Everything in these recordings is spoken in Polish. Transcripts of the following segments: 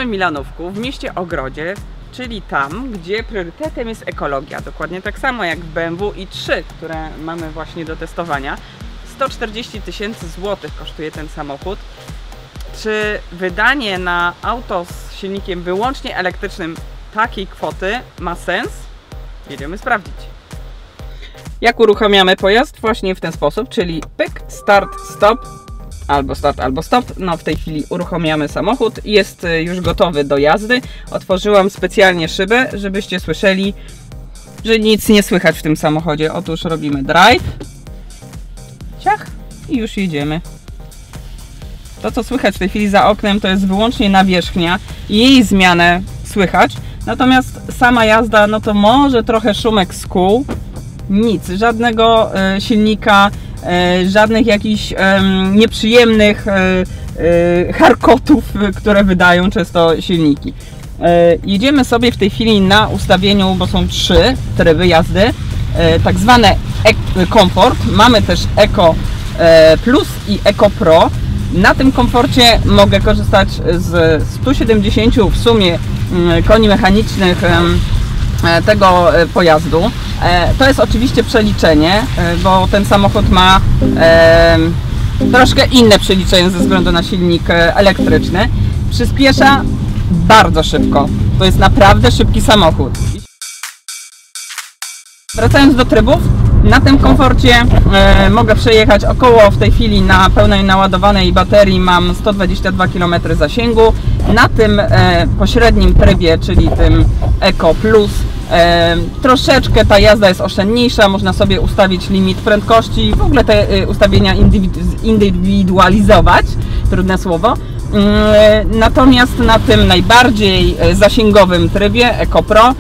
Jesteśmy w Milanówku, w mieście Ogrodzie, czyli tam, gdzie priorytetem jest ekologia. Dokładnie tak samo jak w BMW i3, które mamy właśnie do testowania. 140 000 złotych kosztuje ten samochód. Czy wydanie na auto z silnikiem wyłącznie elektrycznym takiej kwoty ma sens? Jedziemy sprawdzić. Jak uruchamiamy pojazd? Właśnie w ten sposób, czyli pyk, start, stop, albo stop. No w tej chwili uruchamiamy samochód. Jest już gotowy do jazdy. Otworzyłam specjalnie szybę, żebyście słyszeli, że nic nie słychać w tym samochodzie. Otóż robimy drive. Ciach i już jedziemy. To, co słychać w tej chwili za oknem, to jest wyłącznie nawierzchnia i jej zmianę słychać. Natomiast sama jazda, no to może trochę szumek z kół. Nic, żadnego silnika, żadnych jakichś nieprzyjemnych charkotów, które wydają często silniki. Jedziemy sobie w tej chwili na ustawieniu, bo są 3 tryby jazdy, tak zwane komfort. Mamy też Eco Plus i Eco Pro. Na tym komforcie mogę korzystać z 170 w sumie koni mechanicznych tego pojazdu. To jest oczywiście przeliczenie, bo ten samochód ma troszkę inne przeliczenie ze względu na silnik elektryczny. Przyspiesza bardzo szybko. To jest naprawdę szybki samochód. Wracając do trybów, na tym komforcie mogę przejechać około w tej chwili na pełnej naładowanej baterii mam 122 km zasięgu. Na tym pośrednim trybie, czyli tym Eco Plus, troszeczkę ta jazda jest oszczędniejsza, można sobie ustawić limit prędkości, w ogóle te ustawienia indywidualizować, trudne słowo. Natomiast na tym najbardziej zasięgowym trybie Eco Pro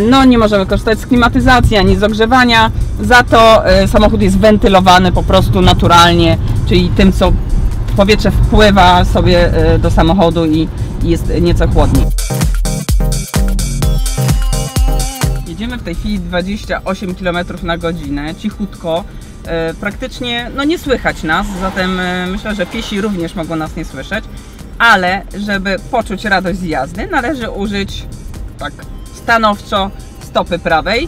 no nie możemy korzystać z klimatyzacji ani z ogrzewania, za to samochód jest wentylowany po prostu naturalnie, czyli tym, co powietrze wpływa sobie do samochodu i jest nieco chłodniej. Jedziemy w tej chwili 28 km na godzinę, cichutko, praktycznie no nie słychać nas, zatem myślę, że piesi również mogą nas nie słyszeć, ale żeby poczuć radość z jazdy, należy użyć tak stanowczo stopy prawej,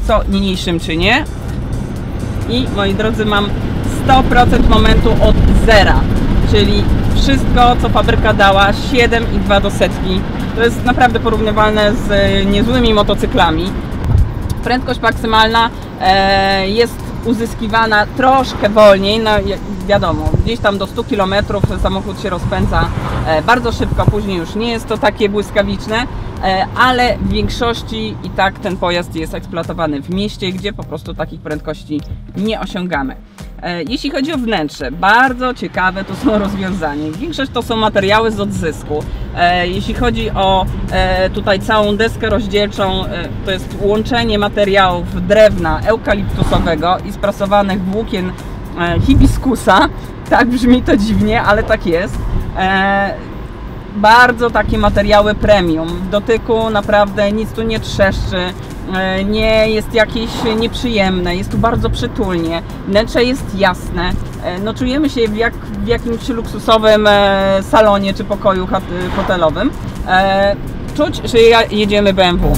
co niniejszym czynię. I moi drodzy, mam 100% momentu od zera, czyli wszystko, co fabryka dała, 7,2 do setki. To jest naprawdę porównywalne z niezłymi motocyklami. Prędkość maksymalna jest uzyskiwana troszkę wolniej, no wiadomo, gdzieś tam do 100 km samochód się rozpędza bardzo szybko, później już nie jest to takie błyskawiczne, ale w większości i tak ten pojazd jest eksploatowany w mieście, gdzie po prostu takich prędkości nie osiągamy. Jeśli chodzi o wnętrze, bardzo ciekawe to są rozwiązania. Większość to są materiały z odzysku. Jeśli chodzi o tutaj całą deskę rozdzielczą, to jest łączenie materiałów drewna eukaliptusowego i sprasowanych włókien hibiskusa. Tak brzmi to dziwnie, ale tak jest. Bardzo takie materiały premium. W dotyku naprawdę nic tu nie trzeszczy, nie jest jakieś nieprzyjemne, jest tu bardzo przytulnie, wnętrze jest jasne, no czujemy się jak w jakimś luksusowym salonie czy pokoju hotelowym. Czuć, że jedziemy BMW.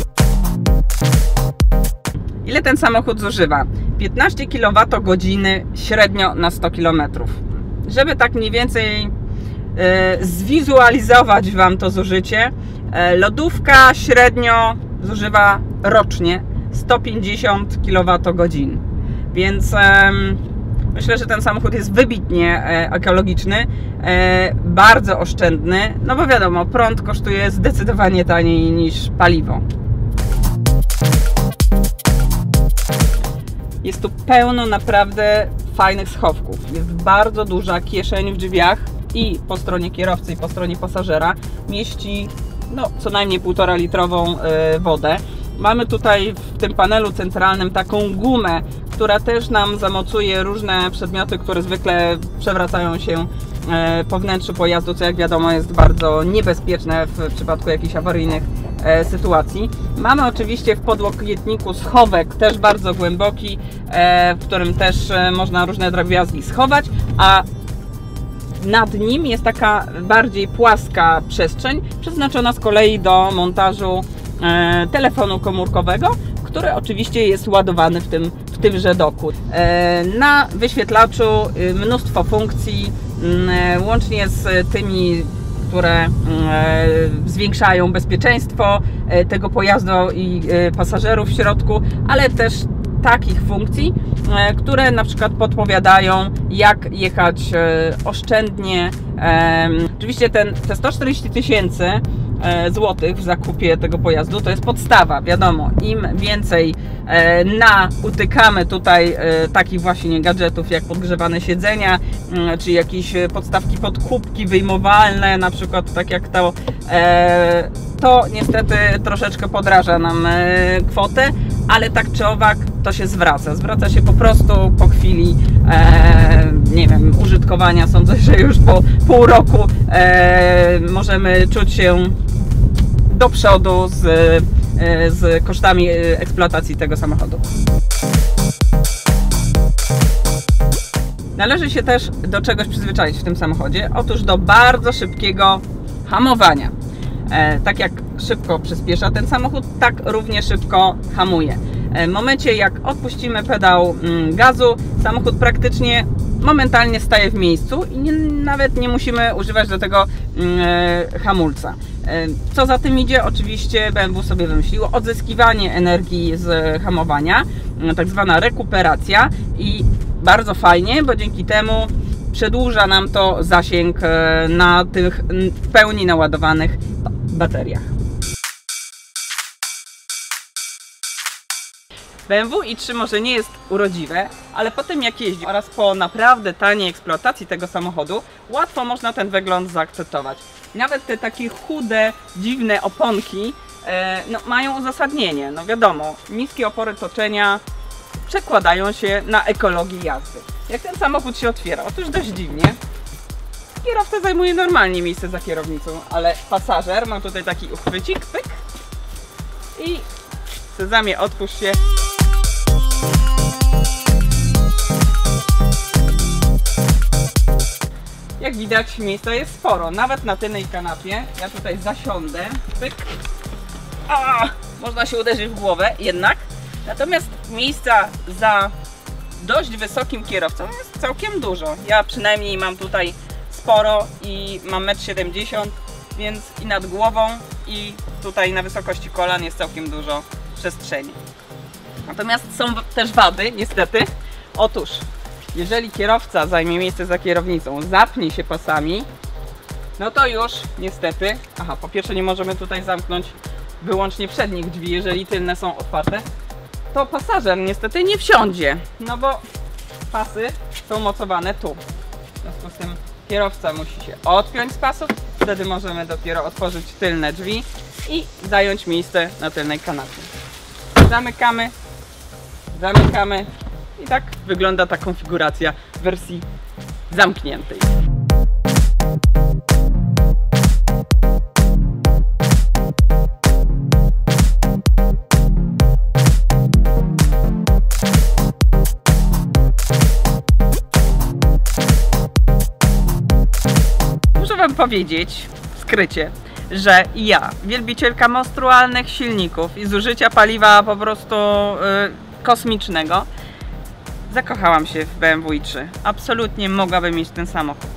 Ile ten samochód zużywa? 15 kWh średnio na 100 km. Żeby tak mniej więcej zwizualizować Wam to zużycie, lodówka średnio zużywa rocznie 150 kWh, więc myślę, że ten samochód jest wybitnie ekologiczny, bardzo oszczędny, no bo wiadomo, prąd kosztuje zdecydowanie taniej niż paliwo. Jest tu pełno naprawdę fajnych schowków, jest bardzo duża kieszeń w drzwiach i po stronie kierowcy i po stronie pasażera mieści no, co najmniej 1,5 litrową wodę. Mamy tutaj w tym panelu centralnym taką gumę, która też nam zamocuje różne przedmioty, które zwykle przewracają się po wnętrzu pojazdu, co jak wiadomo jest bardzo niebezpieczne w przypadku jakichś awaryjnych sytuacji. Mamy oczywiście w podłokietniku schowek też bardzo głęboki, w którym też można różne drobiazgi schować, a nad nim jest taka bardziej płaska przestrzeń, przeznaczona z kolei do montażu telefonu komórkowego, który oczywiście jest ładowany w tymże doku. Na wyświetlaczu mnóstwo funkcji, łącznie z tymi, które zwiększają bezpieczeństwo tego pojazdu i pasażerów w środku, ale też takich funkcji, które na przykład podpowiadają, jak jechać oszczędnie. Oczywiście te 140 000 złotych w zakupie tego pojazdu to jest podstawa, wiadomo, im więcej utykamy tutaj takich właśnie gadżetów jak podgrzewane siedzenia, czy jakieś podstawki pod kubki wyjmowalne, na przykład tak jak to niestety troszeczkę podraża nam kwotę, ale tak czy owak to się zwraca się po prostu po chwili nie wiem, użytkowania. Sądzę, że już po pół roku możemy czuć się do przodu z kosztami eksploatacji tego samochodu. Należy się też do czegoś przyzwyczaić w tym samochodzie. Otóż do bardzo szybkiego hamowania. Tak jak szybko przyspiesza ten samochód, tak równie szybko hamuje. W momencie jak odpuścimy pedał gazu, samochód praktycznie momentalnie staje w miejscu i nawet nie musimy używać do tego hamulca. Co za tym idzie, oczywiście BMW sobie wymyśliło odzyskiwanie energii z hamowania, tak zwana rekuperacja, i bardzo fajnie, bo dzięki temu przedłuża nam to zasięg na tych w pełni naładowanych bateriach. BMW i3 może nie jest urodziwe, ale po tym jak jeździ oraz po naprawdę taniej eksploatacji tego samochodu, łatwo można ten wygląd zaakceptować. Nawet te takie chude, dziwne oponki mają uzasadnienie. No wiadomo, niskie opory toczenia przekładają się na ekologię jazdy. Jak ten samochód się otwiera? Otóż dość dziwnie. Kierowca zajmuje normalnie miejsce za kierownicą, ale pasażer ma tutaj taki uchwycik, pyk, i Sezamie, otwórz się. Jak widać, miejsca jest sporo, nawet na tylnej kanapie. Ja tutaj zasiądę, pyk. Można się uderzyć w głowę jednak. Natomiast miejsca za dość wysokim kierowcą jest całkiem dużo. Ja przynajmniej mam tutaj sporo i mam 1,70 m, więc i nad głową, i tutaj na wysokości kolan jest całkiem dużo przestrzeni. Natomiast są też wady, niestety. Otóż, jeżeli kierowca zajmie miejsce za kierownicą, zapnie się pasami, no to już niestety, po pierwsze nie możemy tutaj zamknąć wyłącznie przednich drzwi, jeżeli tylne są otwarte, to pasażer niestety nie wsiądzie, no bo pasy są mocowane tu. W związku z tym kierowca musi się odpiąć z pasów, wtedy możemy dopiero otworzyć tylne drzwi i zająć miejsce na tylnej kanapie. Zamykamy, zamykamy i tak wygląda ta konfiguracja w wersji zamkniętej. Muszę Wam powiedzieć w skrycie, że ja, wielbicielka monstrualnych silników i zużycia paliwa po prostu kosmicznego, zakochałam się w BMW i3. Absolutnie mogłabym mieć ten samochód.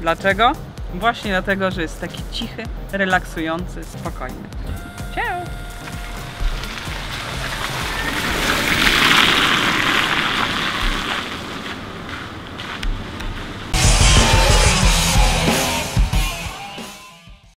Dlaczego? Właśnie dlatego, że jest taki cichy, relaksujący, spokojny.